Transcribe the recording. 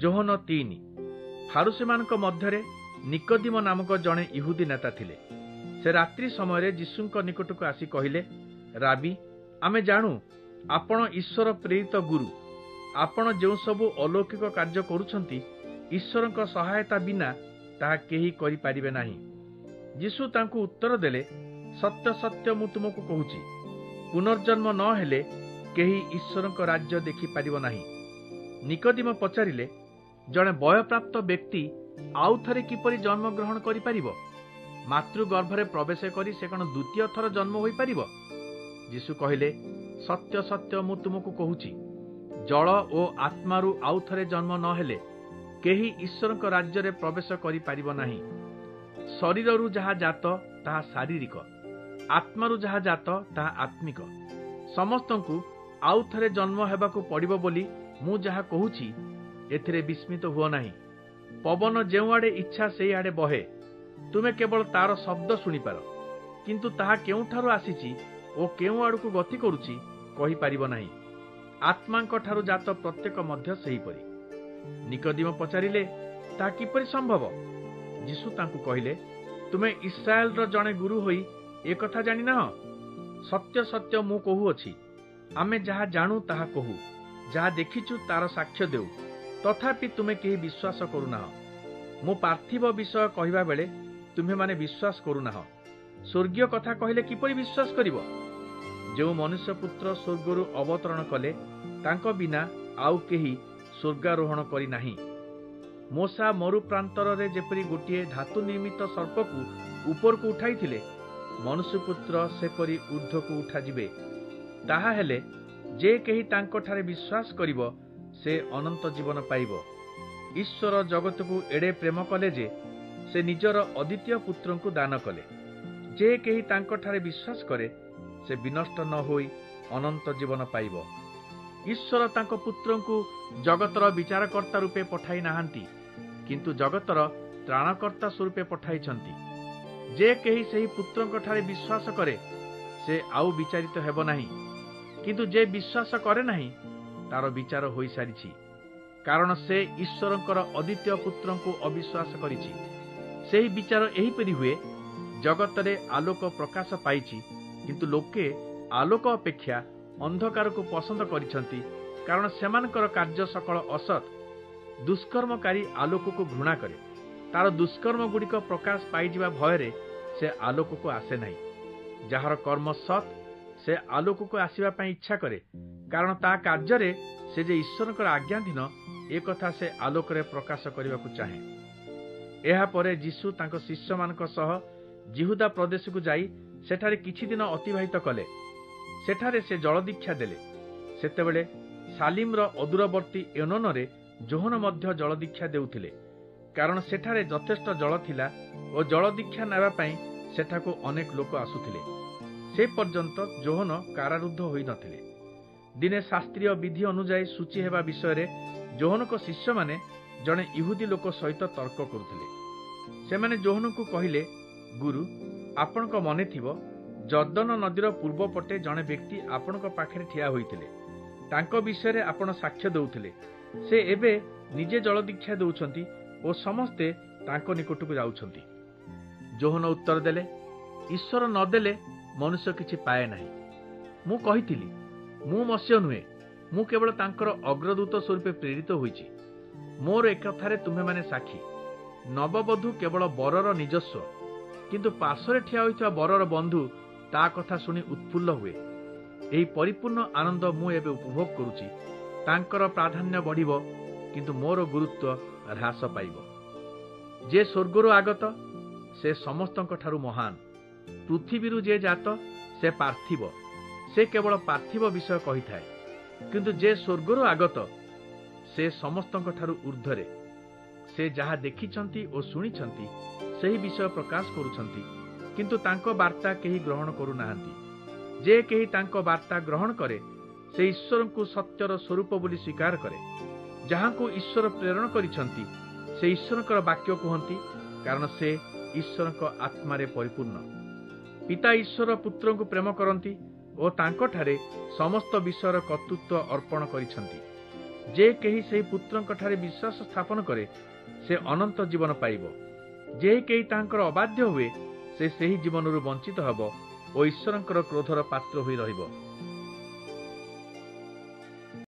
ଯୋହନ 3। ଫାରୁସୀମାନଙ୍କ ମଧ୍ୟରେ ନିକୋଦିମ ନାମକ ଜଣେ ଇହୁଦୀ ନେତା ଥିଲେ। ସେ ରାତ୍ରି ସମୟରେ ଯୀଶୁଙ୍କ ନିକଟକୁ ଆସି କହିଲେ, ରାବି, ଆମେ ଜାଣୁ ଆପଣ ଈଶ୍ୱର ପ୍ରେରିତ ଗୁରୁ। ଆପଣ ଯେଉଁ ସବୁ ଅଲୌକିକ କାର୍ଯ୍ୟ କରୁଛନ୍ତି, ଈଶ୍ୱରଙ୍କ ସହାୟତା ବିନା ତାହା କେହି କରିପାରିବେ ନାହିଁ। ଯୀଶୁ ତାଙ୍କୁ ଉତ୍ତର ଦେଲେ, ସତ୍ୟ ସତ୍ୟ ମୁଁ ତୁମକୁ କହୁଛି, ପୁନର୍ଜନ୍ମ ନ ହେଲେ କେହି ଈଶ୍ୱରଙ୍କ ରାଜ୍ୟ ଦେଖିପାରିବ ନାହିଁ। ନିକୋଦିମ ପଚାରିଲେ, ଜଣେ ବୟପ୍ରାପ୍ତ ବ୍ୟକ୍ତି ଆଉ ଥରେ କିପରି ଜନ୍ମଗ୍ରହଣ କରିପାରିବ? ମାତୃଗର୍ଭରେ ପ୍ରବେଶ କରି ସେ କଣ ଦ୍ୱିତୀୟ ଥର ଜନ୍ମ ହୋଇପାରିବ? ଯୀଶୁ କହିଲେ, ସତ୍ୟ ସତ୍ୟ ମୁଁ ତୁମକୁ କହୁଛି, ଜଳ ଓ ଆତ୍ମାରୁ ଆଉ ଥରେ ଜନ୍ମ ନ ହେଲେ କେହି ଈଶ୍ୱରଙ୍କ ରାଜ୍ୟରେ ପ୍ରବେଶ କରିପାରିବ ନାହିଁ। ଶରୀରରୁ ଯାହା ଜାତ ତାହା ଶାରୀରିକ, ଆତ୍ମାରୁ ଯାହା ଜାତ ତାହା ଆତ୍ମିକ। ସମସ୍ତଙ୍କୁ ଆଉ ଥରେ ଜନ୍ମ ହେବାକୁ ପଡ଼ିବ ବୋଲି ମୁଁ ଯାହା କହୁଛି, ଏଥିରେ ବିସ୍ମିତ ହୁଅ ନାହିଁ। ପବନ ଯେଉଁଆଡ଼େ ଇଚ୍ଛା ସେଇଆଡ଼େ ବହେ, ତୁମେ କେବଳ ତାର ଶବ୍ଦ ଶୁଣିପାର, କିନ୍ତୁ ତାହା କେଉଁଠାରୁ ଆସିଛି ଓ କେଉଁ ଆଡ଼କୁ ଗତି କରୁଛି କହିପାରିବ ନାହିଁ। ଆତ୍ମାଙ୍କ ଠାରୁ ଜାତ ପ୍ରତ୍ୟେକ ମଧ୍ୟ ସେହିପରି। ନିକୋଦିମ ପଚାରିଲେ, ତାହା କିପରି ସମ୍ଭବ? ଯୀଶୁ ତାଙ୍କୁ କହିଲେ, ତୁମେ ଇସ୍ରାଏଲର ଜଣେ ଗୁରୁ ହୋଇ ଏକଥା ଜାଣିନାହଁ? ସତ୍ୟ ସତ୍ୟ ମୁଁ କହୁଅଛି, ଆମେ ଯାହା ଜାଣୁ ତାହା କହୁ, ଯାହା ଦେଖିଛୁ ତାର ସାକ୍ଷ୍ୟ ଦେଉ, ତଥାପି ତୁମେ କେହି ବିଶ୍ୱାସ କରୁନାହଁ। ମୁଁ ପାର୍ଥିବ ବିଷୟ କହିବା ବେଳେ ତୁମ୍ଭେମାନେ ବିଶ୍ୱାସ କରୁନାହଁ। ସ୍ୱର୍ଗୀୟ କଥା କହିଲେ କିପରି ବିଶ୍ୱାସ କରିବ? ଯେଉଁ ମନୁଷ୍ୟପୁତ୍ର ସ୍ୱର୍ଗରୁ ଅବତରଣ କଲେ, ତାଙ୍କ ବିନା ଆଉ କେହି ସ୍ୱର୍ଗାରୋହଣ କରିନାହିଁ। ମୋଶା ମରୁ ପ୍ରାନ୍ତରରେ ଯେପରି ଗୋଟିଏ ଧାତୁ ନିର୍ମିତ ସର୍ପକୁ ଉପରକୁ ଉଠାଇଥିଲେ, ମନୁଷ୍ୟପୁତ୍ର ସେପରି ଊର୍ଦ୍ଧ୍ୱକୁ ଉଠାଯିବେ। ତାହା ହେଲେ ଯେ କେହି ତାଙ୍କଠାରେ ବିଶ୍ୱାସ କରିବ, ସେ ଅନନ୍ତ ଜୀବନ ପାଇବ। ଈଶ୍ୱର ଜଗତକୁ ଏଡ଼େ ପ୍ରେମ କଲେ ଯେ ସେ ନିଜର ଅଦ୍ୱିତୀୟ ପୁତ୍ରଙ୍କୁ ଦାନ କଲେ। ଯେ କେହି ତାଙ୍କଠାରେ ବିଶ୍ୱାସ କରେ, ସେ ବିନଷ୍ଟ ନ ହୋଇ ଅନନ୍ତ ଜୀବନ ପାଇବ। ଈଶ୍ୱର ତାଙ୍କ ପୁତ୍ରଙ୍କୁ ଜଗତର ବିଚାରକର୍ତ୍ତା ରୂପେ ପଠାଇ ନାହାନ୍ତି, କିନ୍ତୁ ଜଗତର ତ୍ରାଣକର୍ତ୍ତା ସ୍ୱରୂପେ ପଠାଇଛନ୍ତି। ଯେ କେହି ସେହି ପୁତ୍ରଙ୍କଠାରେ ବିଶ୍ୱାସ କରେ, ସେ ଆଉ ବିଚାରିତ ହେବ ନାହିଁ, କିନ୍ତୁ ଯେ ବିଶ୍ୱାସ କରେ ନାହିଁ, ତାର ବିଚାର ହୋଇସାରିଛି, କାରଣ ସେ ଈଶ୍ୱରଙ୍କର ଅଦ୍ୱିତୀୟ ପୁତ୍ରଙ୍କୁ ଅବିଶ୍ୱାସ କରିଛି। ସେହି ବିଚାର ଏହିପରି ହୁଏ, ଜଗତରେ ଆଲୋକ ପ୍ରକାଶ ପାଇଛି, କିନ୍ତୁ ଲୋକେ ଆଲୋକ ଅପେକ୍ଷା ଅନ୍ଧକାରକୁ ପସନ୍ଦ କରିଛନ୍ତି, କାରଣ ସେମାନଙ୍କର କାର୍ଯ୍ୟ ସକଳ ଅସତ୍। ଦୁଷ୍କର୍ମକାରୀ ଆଲୋକକୁ ଘୃଣା କରେ, ତାର ଦୁଷ୍କର୍ମଗୁଡ଼ିକ ପ୍ରକାଶ ପାଇଯିବା ଭୟରେ ସେ ଆଲୋକକୁ ଆସେ ନାହିଁ। ଯାହାର କର୍ମ ସତ୍, ସେ ଆଲୋକକୁ ଆସିବା ପାଇଁ ଇଚ୍ଛା କରେ, କାରଣ ତା କାର୍ଯ୍ୟରେ ସେ ଯେ ଈଶ୍ୱରଙ୍କର ଆଜ୍ଞାଧୀନ, ଏକଥା ସେ ଆଲୋକରେ ପ୍ରକାଶ କରିବାକୁ ଚାହେଁ। ଏହାପରେ ଯୀଶୁ ତାଙ୍କ ଶିଷ୍ୟମାନଙ୍କ ସହ ଜିହୁଦା ପ୍ରଦେଶକୁ ଯାଇ ସେଠାରେ କିଛି ଦିନ ଅତିବାହିତ କଲେ। ସେଠାରେ ସେ ଜଳଦୀକ୍ଷା ଦେଲେ। ସେତେବେଳେ ସାଲିମର ଅଦୂରବର୍ତ୍ତୀ ଏନୋନରେ ଯୋହନ ମଧ୍ୟ ଜଳଦୀକ୍ଷା ଦେଉଥିଲେ, କାରଣ ସେଠାରେ ଯଥେଷ୍ଟ ଜଳ ଥିଲା ଓ ଜଳଦୀକ୍ଷା ନେବା ପାଇଁ ସେଠାକୁ ଅନେକ ଲୋକ ଆସୁଥିଲେ। ସେ ପର୍ଯ୍ୟନ୍ତ ଯୋହନ କାରାରୁଦ୍ଧ ହୋଇନଥିଲେ। ଦିନେ ଶାସ୍ତ୍ରୀୟ ବିଧି ଅନୁଯାୟୀ ସୂଚୀ ହେବା ବିଷୟରେ ଯୋହନଙ୍କ ଶିଷ୍ୟମାନେ ଜଣେ ଇହୁଦୀ ଲୋକ ସହିତ ତର୍କ କରୁଥିଲେ। ସେମାନେ ଯୋହନଙ୍କୁ କହିଲେ, ଗୁରୁ, ଆପଣଙ୍କ ମନେଥିବ, ଜର୍ଦ୍ଦନ ନଦୀର ପୂର୍ବ ପଟେ ଜଣେ ବ୍ୟକ୍ତି ଆପଣଙ୍କ ପାଖରେ ଠିଆ ହୋଇଥିଲେ। ତାଙ୍କ ବିଷୟରେ ଆପଣ ସାକ୍ଷ୍ୟ ଦେଉଥିଲେ। ସେ ଏବେ ନିଜେ ଜଳଦୀକ୍ଷା ଦେଉଛନ୍ତି ଓ ସମସ୍ତେ ତାଙ୍କ ନିକଟକୁ ଯାଉଛନ୍ତି। ଯୋହନ ଉତ୍ତର ଦେଲେ, ଈଶ୍ୱର ନ ଦେଲେ ମନୁଷ୍ୟ କିଛି ପାଏ ନାହିଁ। ମୁଁ କହିଥିଲି, ମୁଁ ମସିହ ନୁହେଁ, ମୁଁ କେବଳ ତାଙ୍କର ଅଗ୍ରଦୂତ ସ୍ୱରୂପେ ପ୍ରେରିତ ହୋଇଛି। ମୋର ଏକଥାରେ ତୁମ୍ଭେମାନେ ସାକ୍ଷୀ। ନବବଧୂ କେବଳ ବରର ନିଜସ୍ୱ, କିନ୍ତୁ ପାର୍ଶ୍ୱରେ ଠିଆ ହୋଇଥିବା ବରର ବନ୍ଧୁ ତା କଥା ଶୁଣି ଉତ୍ଫୁଲ୍ଲ ହୁଏ। ଏହି ପରିପୂର୍ଣ୍ଣ ଆନନ୍ଦ ମୁଁ ଏବେ ଉପଭୋଗ କରୁଛି। ତାଙ୍କର ପ୍ରାଧାନ୍ୟ ବଢ଼ିବ, କିନ୍ତୁ ମୋର ଗୁରୁତ୍ୱ ହ୍ରାସ ପାଇବ। ଯେ ସ୍ୱର୍ଗରୁ ଆଗତ, ସେ ସମସ୍ତଙ୍କ ଠାରୁ ମହାନ। ପୃଥିବୀରୁ ଯେ ଜାତ, ସେ ପାର୍ଥିବ। ସେ କେବଳ ପାର୍ଥିବ ବିଷୟ କହିଥାଏ, କିନ୍ତୁ ଯେ ସ୍ୱର୍ଗରୁ ଆଗତ, ସେ ସମସ୍ତଙ୍କ ଠାରୁ ଊର୍ଦ୍ଧ୍ୱରେ। ସେ ଯାହା ଦେଖିଛନ୍ତି ଓ ଶୁଣିଛନ୍ତି ସେହି ବିଷୟ ପ୍ରକାଶ କରୁଛନ୍ତି, କିନ୍ତୁ ତାଙ୍କ ବାର୍ତ୍ତା କେହି ଗ୍ରହଣ କରୁନାହାନ୍ତି। ଯେ କେହି ତାଙ୍କ ବାର୍ତ୍ତା ଗ୍ରହଣ କରେ, ସେ ଈଶ୍ୱରଙ୍କୁ ସତ୍ୟର ସ୍ୱରୂପ ବୋଲି ସ୍ୱୀକାର କରେ। ଯାହାଙ୍କୁ ଈଶ୍ୱର ପ୍ରେରଣ କରିଛନ୍ତି, ସେ ଈଶ୍ୱରଙ୍କର ବାକ୍ୟ କୁହନ୍ତି, କାରଣ ସେ ଈଶ୍ୱରଙ୍କ ଆତ୍ମାରେ ପରିପୂର୍ଣ୍ଣ। ପିତା ଈଶ୍ୱର ପୁତ୍ରଙ୍କୁ ପ୍ରେମ କରନ୍ତି ଓ ତାଙ୍କଠାରେ ସମସ୍ତ ବିଷୟର କର୍ତ୍ତୃତ୍ୱ ଅର୍ପଣ କରିଛନ୍ତି। ଯେ କେହି ସେହି ପୁତ୍ରଙ୍କଠାରେ ବିଶ୍ୱାସ ସ୍ଥାପନ କରେ ସେ ଅନନ୍ତ ଜୀବନ ପାଇବ। ଯେ କେହି ତାହାଙ୍କର ଅବାଧ୍ୟ ହୁଏ ସେ ସେହି ଜୀବନରୁ ବଞ୍ଚିତ ହେବ ଓ ଈଶ୍ୱରଙ୍କର କ୍ରୋଧର ପାତ୍ର ହୋଇ ରହିବ।